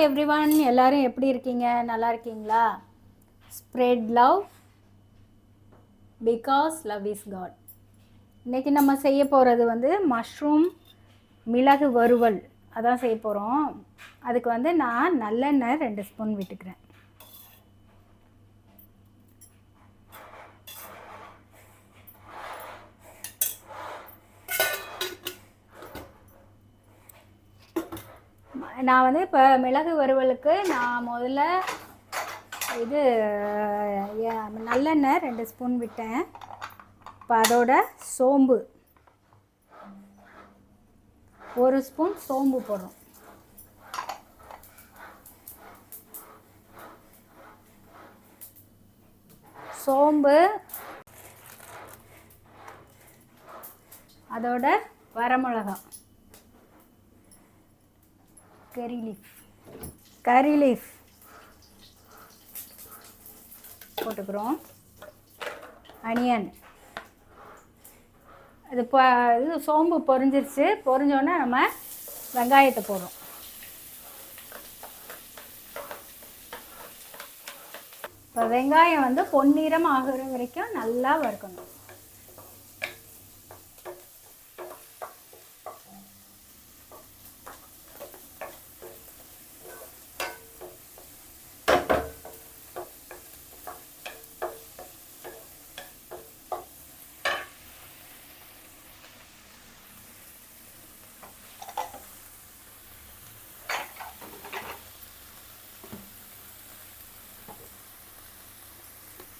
Everyone, எல்லாரும் எப்படி இருக்கீங்க? நல்லா இருக்கீங்களா? Spread love because love is God. இன்றைக்கி நம்ம செய்ய போகிறது வந்து மஷ்ரூம் மிளகு வறுவல் அதான் செய்ய போகிறோம். அதுக்கு வந்து நான் நல்லெண்ணெய் 2 ஸ்பூன் விட்டுக்கிறேன். நான் வந்து இப்போ மிளகு வறுவலுக்கு நான் முதல்ல இது நல்லெண்ணெய் 2 ஸ்பூன் விட்டேன். இப்போ அதோட சோம்பு 1 ஸ்பூன் சோம்பு போடுறோம். சோம்பு அதோட வரமிளகாய் கறி லீஃப் போட்டுக்கிறோம். அனியன் இது சோம்பு பொரிஞ்சிருச்சு. பொரிஞ்சோடனே நம்ம வெங்காயத்தை போடுறோம். இப்போ வெங்காயம் வந்து பொன்னிறம் ஆகிற வரைக்கும் நல்லா வறுக்கணும்.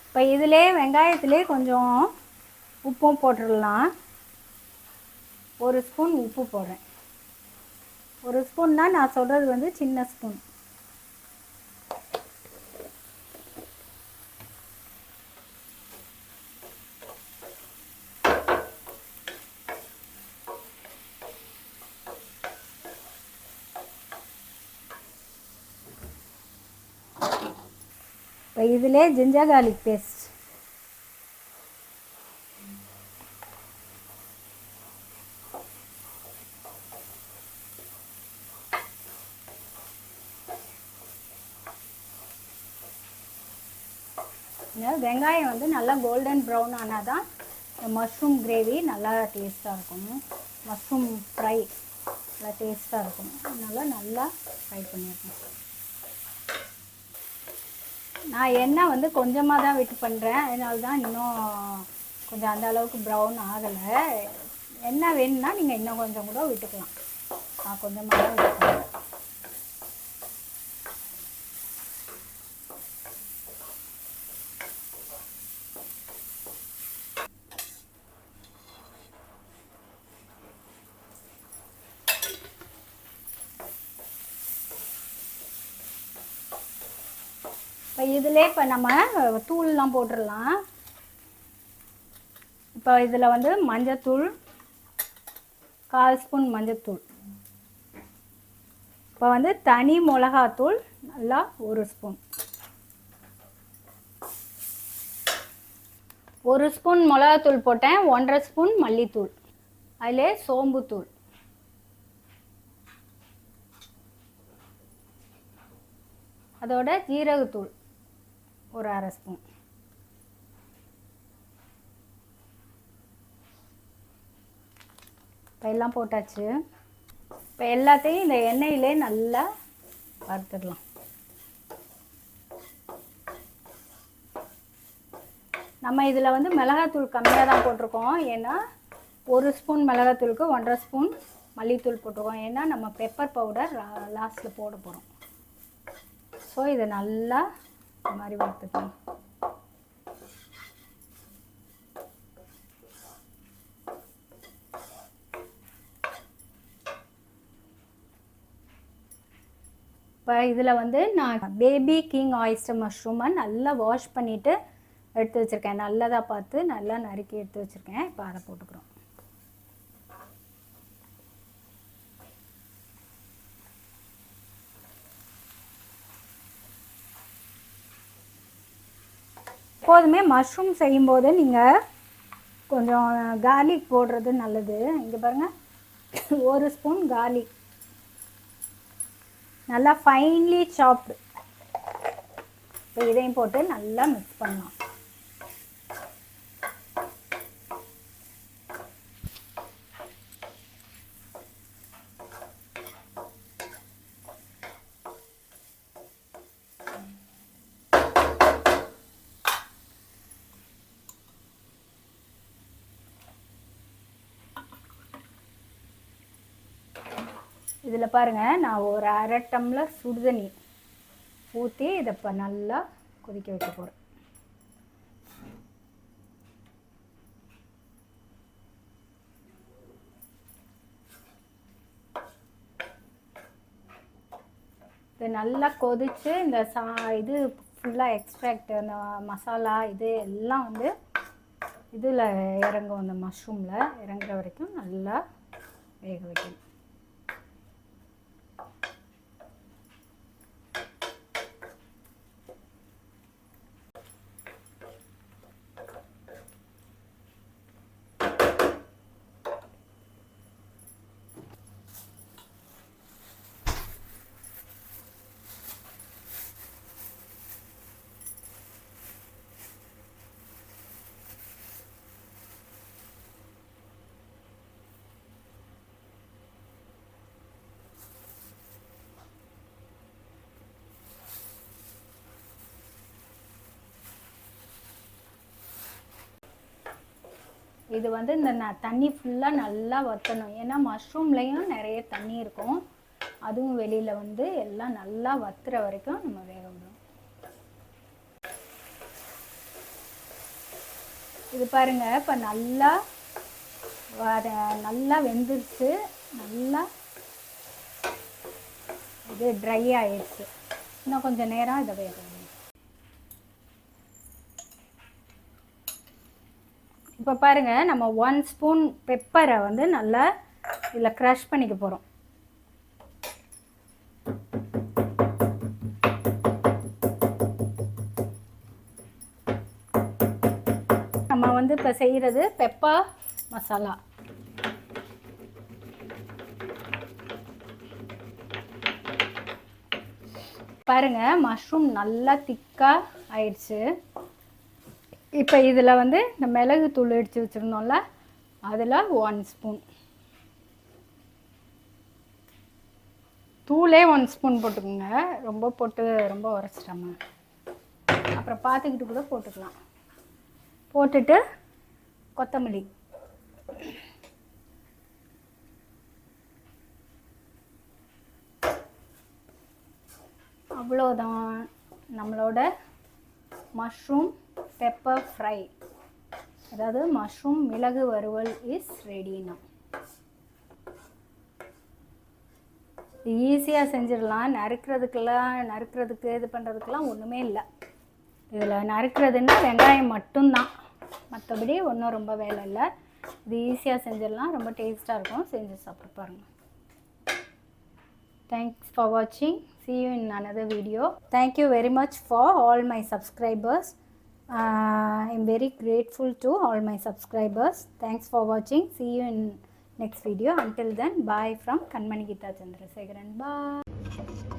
இப்போ இதிலே வெங்காயத்திலே கொஞ்சம் உப்பும் போட்டுடலாம். 1 ஸ்பூன் உப்பு போடுறேன். 1 ஸ்பூன்னா நான் சொல்கிறது வந்து சின்ன ஸ்பூன். இப்போ இதிலே ஜிஞ்சர் கார்லிக் பேஸ்ட் வெங்காயம் வந்து நல்லா கோல்டன் ப்ரௌன் ஆனால் தான் மஷ்ரூம் கிரேவி நல்லா டேஸ்ட்டாக இருக்கும். மஷ்ரூம் ஃப்ரை நல்லா டேஸ்ட்டாக இருக்கும். அதனால் நல்லா ஃப்ரை பண்ணியிருக்கேன். நான் எண்ணெய் வந்து கொஞ்சமாக தான் விட்டு பண்ணுறேன். அதனால தான் இன்னும் கொஞ்சம் அந்த அளவுக்கு ப்ரௌன் ஆகலை. எண்ணெய் வேணும்னா நீங்கள் இன்னும் கொஞ்சம் கூட விட்டுக்கலாம். நான் கொஞ்சமாக தான் விட்டுக்கிறேன். இப்போ இதிலே இப்போ நம்ம தூள்லாம் போட்டுடலாம். இப்போ இதில் வந்து மஞ்சத்தூள் 1/4 ஸ்பூன் மஞ்சத்தூள். இப்போ வந்து தனி மிளகாத்தூள் நல்லா 1 ஸ்பூன். 1 ஸ்பூன் மிளகாத்தூள் போட்டேன். 1/2 ஸ்பூன் மல்லித்தூள். அதிலே சோம்புத்தூள் அதோட ஜீரகத்தூள் 1/2 ஸ்பூன். இப்போ எல்லாம் போட்டாச்சு. இப்போ எல்லாத்தையும் இந்த எண்ணெயிலே நல்லா வறுத்துடலாம். நம்ம இதில் வந்து மிளகாத்தூள் கம்மியாக தான் போட்டிருக்கோம். ஏன்னா 1 ஸ்பூன் மிளகாத்தூளுக்கு 1/2 ஸ்பூன் மல்லித்தூள் போட்டிருக்கோம். ஏன்னா நம்ம பெப்பர் பவுடர் லாஸ்ட்டில் போட போகிறோம். ஸோ இதை நல்லா இந்த மாதிரி வறுத்துக்கலாம். இப்போ இதில் வந்து நான் பேபி கிங் ஆயிஸ்டர் மஷ்ரூமை நல்லா வாஷ் பண்ணிவிட்டு எடுத்து வச்சுருக்கேன். நல்லதாக பார்த்து நல்லா நறுக்கி எடுத்து வச்சுருக்கேன். இப்போ அதை போட்டுக்கிறோம். எப்போதுமே மஷ்ரூம் செய்யும்போது நீங்கள் கொஞ்சம் கார்லிக் போடுறது நல்லது. இங்கே பாருங்கள், 1 ஸ்பூன் கார்லிக் நல்லா ஃபைன்லி சாப்டு. இப்போ இதையும் போட்டு நல்லா மிக்ஸ் பண்ணலாம். இதில் பாருங்கள், நான் ஒரு அரை டம்ளர் சுடுதண்ணி ஊற்றி இதை இப்போ நல்லா கொதிக்க வைக்க போகிறேன். இது நல்லா கொதித்து இந்த இது ஃபுல்லாக எக்ஸ்ட்ராக்ட், அந்த மசாலா இது எல்லாம் வந்து இதில் இறங்கும், அந்த மஷ்ரூமில் இறங்குற வரைக்கும் நல்லா வேக வைக்கணும். இது வந்து இந்த தண்ணி ஃபுல்லாக நல்லா வற்றணும். ஏன்னா மஷ்ரூம்லேயும் நிறைய தண்ணி இருக்கும். அதுவும் வெளியில் வந்து எல்லாம் நல்லா வற்றுற வரைக்கும் நம்ம வேக விடணும். இது பாருங்கள், இப்போ நல்லா வெந்துருச்சு. நல்லா இது ட்ரை ஆயிடுச்சு. இன்னும் கொஞ்சம் நேரம் இதை வேக விடணும். இப்போ பாருங்கள், நம்ம 1 ஸ்பூன் பெப்பரை வந்து நல்லா இதில் க்ரஷ் பண்ணிக்க போகிறோம். நம்ம வந்து இப்போ செய்கிறது பெப்பர் மசாலா. பாருங்கள், மஷ்ரூம் நல்லா திக்காக ஆயிடுச்சு. இப்போ இதில் வந்து இந்த மிளகு தூள் எடுத்து வச்சுருந்தோம்ல, அதில் 1 ஸ்பூன் தூளே 1 ஸ்பூன் போட்டுக்கோங்க. ரொம்ப போட்டு ரொம்ப உரைச்சிட்டாம, அப்புறம் பார்த்துக்கிட்டு கூட போட்டுக்கலாம். போட்டுட்டு கொத்தமல்லி, அவ்வளோதான். நம்மளோட மஷ்ரூம் பெப்பர் ஃப்ரை, அதாவது மஷ்ரூம் மிளகு வறுவல் இஸ் ரெடினா. ஈஸியாக செஞ்சிடலாம். நறுக்கிறதுக்கு இது பண்ணுறதுக்கெலாம் ஒன்றுமே இல்லை. இதில் நறுக்கிறதுன்னா வெங்காயம் மட்டும்தான், மற்றபடி ஒன்றும் ரொம்ப வேலை இல்லை. இது ஈஸியாக செஞ்சிடலாம். ரொம்ப டேஸ்ட்டாக இருக்கும். செஞ்சு சாப்பிட்டு பாருங்கள். Thanks for watching. See you in another video. Thank you very much for all my subscribers. I'm very grateful to all my subscribers. Thanks for watching. See you in next video. Until then, bye from Kanmani Geeta Chandrasekharan. Bye.